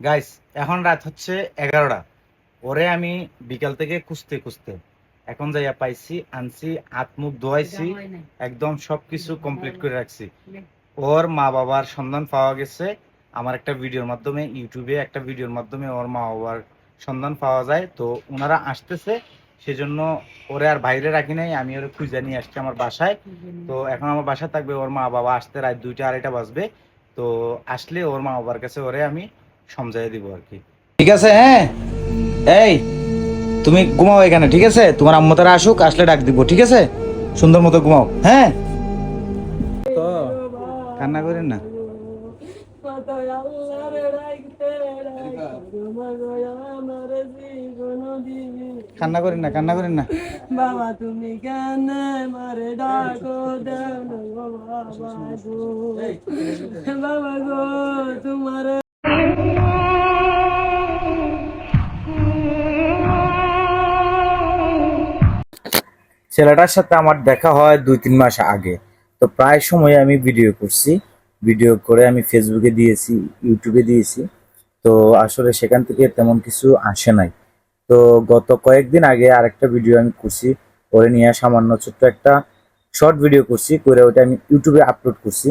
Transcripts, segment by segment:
Guys এখন রাত হচ্ছে 11টা। ওরে আমি বিকাল থেকে খুঁজতে খুঁজতে এখন যাইয়া পাইছি, আনছি, হাত মুখ ধোয়াইছি, একদম সবকিছু কমপ্লিট করে রাখছি। ওর মা বাবার সন্ধান পাওয়া গেছে। আমার একটা ভিডিওর মাধ্যমে, ইউটিউবে একটা ভিডিওর মাধ্যমে ওর মা বাবার সন্ধান পাওয়া যায়। তো ওনারা আসতেছে, সেজন্য ওরে আর বাইরে রাখি নাই, আমি ওরে খুঁজে নিয়ে আসছি আমার বাসায়। তো এখন আমার বাসায় থাকবে। ওর মা বাবা আসতে রাত 2টা 2:30 বাজবে। তো আসলে ওর মা বাবার কাছে ওরে আমি সমঝাই দিব আর কি। ঠিক আছে? হ্যাঁ, এই তুমি ঘুমাও এখানে, ঠিক আছে? তোমার আম্মু তারা আসুক, আসলে ডাক দিব, ঠিক আছে? সুন্দর মতো ঘুমাও। হ্যাঁ, তো কান্না করেন না। কান্না করেন না, কান্না করেন না। বাবা তুমি কেন মারে ডাকো দেন বাবা গো, বাবা গো তোমার। ছেলেটার সাথে আমার দেখা হয় 2-3 মাস আগে। তো প্রায় সময় আমি ভিডিও করছি, ভিডিও করে আমি ফেসবুকে দিয়েছি, ইউটিউবে দিয়েছি। তো আসলে সেখান থেকে তেমন কিছু আসে নাই। তো গত কয়েকদিন আগে আরেকটা ভিডিও আমি করছি, ওরে নিয়ে সামান্য ছোট্ট একটা শর্ট ভিডিও করছি, করে ওটা আমি ইউটিউবে আপলোড করছি।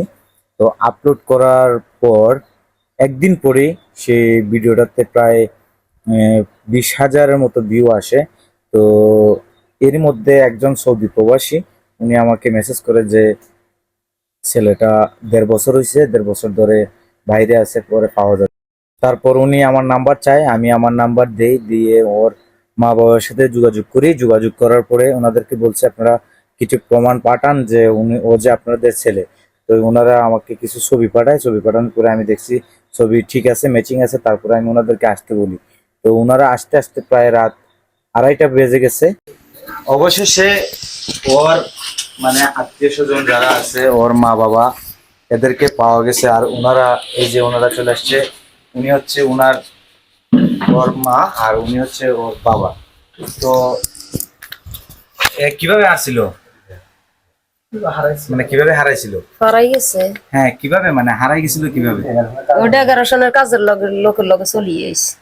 তো আপলোড করার পর একদিন পরে সে ভিডিওটাতে প্রায় 20,000-এর মতো ভিউ আসে। তো এর মধ্যে একজন সৌদি প্রবাসী, উনি আমাকে মেসেজ করে যে ছেলেটা 1.5 বছর হয়েছে, 1.5 বছর ধরে বাইরে আছে, পরে পাওয়া যাবে। তারপর উনি আমার নাম্বার চায়, আমি আমার নাম্বার দেই, দিয়ে ওর মা বাবার সাথে যোগাযোগ করি। যোগাযোগ করার পরে ওনাদেরকে বলছে আপনারা কিছু প্রমাণ পাঠান যে ও যে আপনাদের ছেলে। তো ওনারা আমাকে কিছু ছবি পাঠায়, ছবি পাঠানোর পরে আমি দেখছি ছবি ঠিক আছে, ম্যাচিং আছে। তারপরে আমি ওনাদেরকে আসতে বলি। তো ওনারা আসতে আসতে প্রায় রাত 2:30 বেজে গেছে। অবশেষে ওর মানে আত্মীয় স্বজন যারা আছে, ওর মা বাবা, এদেরকে পাওয়া গেছে। আর ওনারা, এই যে ওনারা চলে আসছে, উনি হচ্ছে ওর মা, আর উনি হচ্ছে ওর বাবা। তো কিভাবে আসছিল, মানে কিভাবে হারাইছিল? হারাই গেছে। হ্যাঁ, কিভাবে মানে হারাই গেছিল কিভাবে? ওটা 11 সনের কাজের লোকের লগে চলিয়ে আইছে।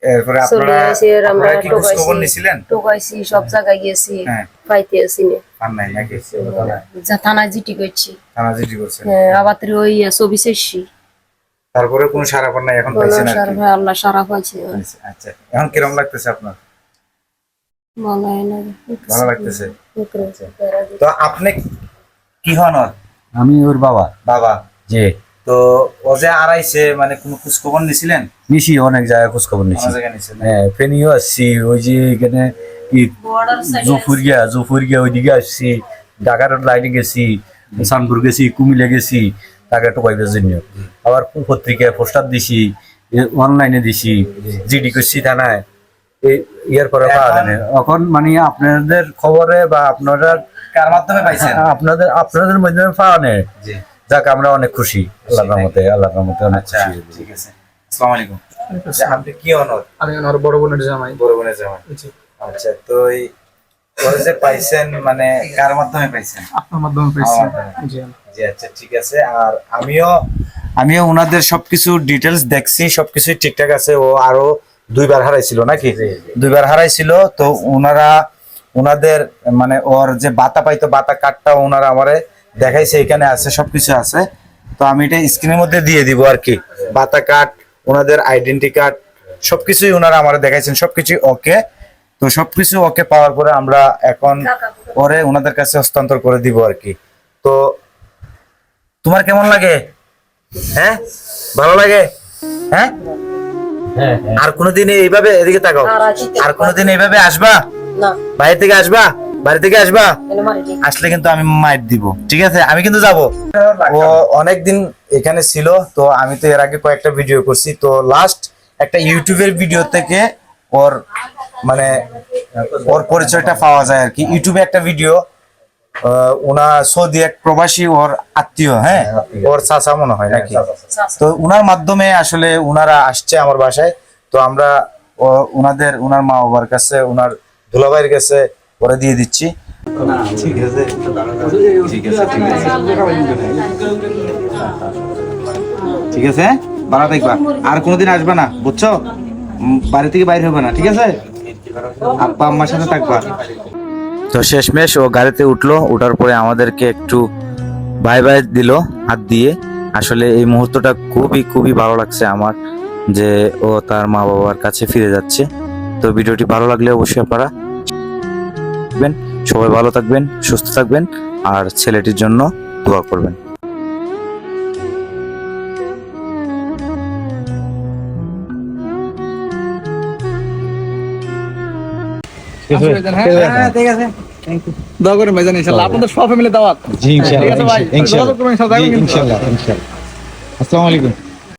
এরপরে আপনারা কি খোঁজ খবর নিছিলেন? টোকাইছি, সব জায়গায় গেছি, পাইতে আসি না। আর নাই নাকি? যা থানায় জিটি করছি। থানা জিডি করছেন? হ্যাঁ, আবার ওই ছবি চাইছি। তারপরে কোনো সারা পান নাই? এখন পাইছেন আর কি? আল্লাহ সারা পাইছে। আচ্ছা, এখন কিরকম লাগতেছে আপনার? ভালো লাগতেছে। তো আপনি কি হন? আমি ওর বাবা। বাবা। জি। তো ও যে হারাইছে, মানে কোনো খোঁজ খবর নিছিলেন? নিছি, অনেক জায়গায় খোঁজ খবর নিছি। হ্যাঁ, ফেনীও আসছি, ওই যে এখানে জফুরিয়া ওইদিকে আসছি, ঢাকার লাইনে গেছি, সানপুর গেছি, কুমিল্লা গেছি টাকা টোকাইবার জন্য। আবার পত্রিকায় পোস্টার দিছি, অনলাইনে দিছি, জিডি করছি থানায়। ইয়ার পরে পাওয়া যায় না। এখন মানে আপনাদের খবরে বা আপনারা কার মাধ্যমে পাইছেন? আপনাদের মাধ্যমে পাওয়া নেই। যাক, আমরা অনেক খুশি, আল্লাহর রহমতে অনেক খুশি। ঠিক আছে। আসসালামু আলাইকুম। আপনি কি হন? আমি ওনার বড় বোনের জামাই। বড় বোনের জামাই। আচ্ছা, তো এই ওরা যে পাইছেন, মানে কার মাধ্যমে পাইছেন? আপনার মাধ্যমে পাইছি। জি, আচ্ছা, ঠিক আছে। আর আমিও ওনাদের সবকিছু ডিটেলস দেখছি, সবকিছুই ঠিকঠাক আছে। ও আরো 2বার হারাইছিল নাকি? 2বার হারাইছিল। তো ওনাদের মানে ওর যে বাতা পাইতো, বাতা কার্ডটা ওনারা আমারে দেখাইছে, এখানে আছে, সবকিছু আছে। তো আমি এটা স্ক্রিনের মধ্যে দিয়ে দিব আর কি। বাতা কার্ড, ওনাদের আইডেন্টি কার্ড, সবকিছুই ওনারা আমারে দেখাইছেন, সবকিছু ওকে। তো সবকিছু ওকে পাওয়ার পরে আমরা এখন ওরে ওনাদের কাছে হস্তান্তর করে দিব আর কি। তো তোমার কেমন লাগে? হ্যাঁ, ভালো লাগে? হ্যাঁ, আর কোনোদিন এইভাবে এদিকে তাকাও, আর কোনোদিন এইভাবে আসবা? বাইরে থেকে আসবা? বাড়ি থেকে আসবা? আসলে কিন্তু আমি মাইর দিব, ঠিক আছে? আমি কিন্তু যাব। ও অনেকদিন এখানে ছিল। তো আমি তো এর আগে কয়েকটা ভিডিও করছি। তো লাস্ট একটা ইউটিউবের ভিডিও থেকে ওর মানে ওর পরিচয়টা পাওয়া যায় আর কি। ইউটিউবে একটা ভিডিও, ওনার সৌদি এক প্রবাসী, ওর আত্মীয়, হ্যাঁ, ওর চাচা মনে হয় নাকি। তো ওনার মাধ্যমে আসলে ওনারা আসছে আমার বাসায়। তো আমরা ওনার মা বাবার কাছে, ওনার দুলাভাইয়ের কাছে ওরা দিয়ে দিচ্ছি। ঠিক আছে। ঠিক আছে ঠিক আছে ঠিক আছে ভালো থাকবা আর কোনোদিন আসবে না বুঝছো বাড়ি থেকে বাইরে হবে না ঠিক আছে আব্বা আম্মার সাথে থাকবা তো শেষমেশ ও গাড়িতে উঠলো, উঠার পরে আমাদেরকে একটু বাই বাই দিল হাত দিয়ে। আসলে এই মুহূর্তটা খুবই খুবই ভালো লাগছে আমার, যে ও তার মা বাবার কাছে ফিরে যাচ্ছে। তো ভিডিওটি ভালো লাগলে অবশ্যই আপনারা দেখবেন। সবাই ভালো থাকবেন, সুস্থ থাকবেন, আর ছেলেটির জন্য দোয়া করবেন। হ্যাঁ ঠিক আছে দোয়া করেন ভাইজান ইনশাআল্লাহ আপনাদের সব ফ্যামিলি দাওয়াত জি ঠিক আছে ভাই যোগাযোগ করবেন ইনশাআল্লাহ ইনশাআল্লাহ আসসালামু আলাইকুম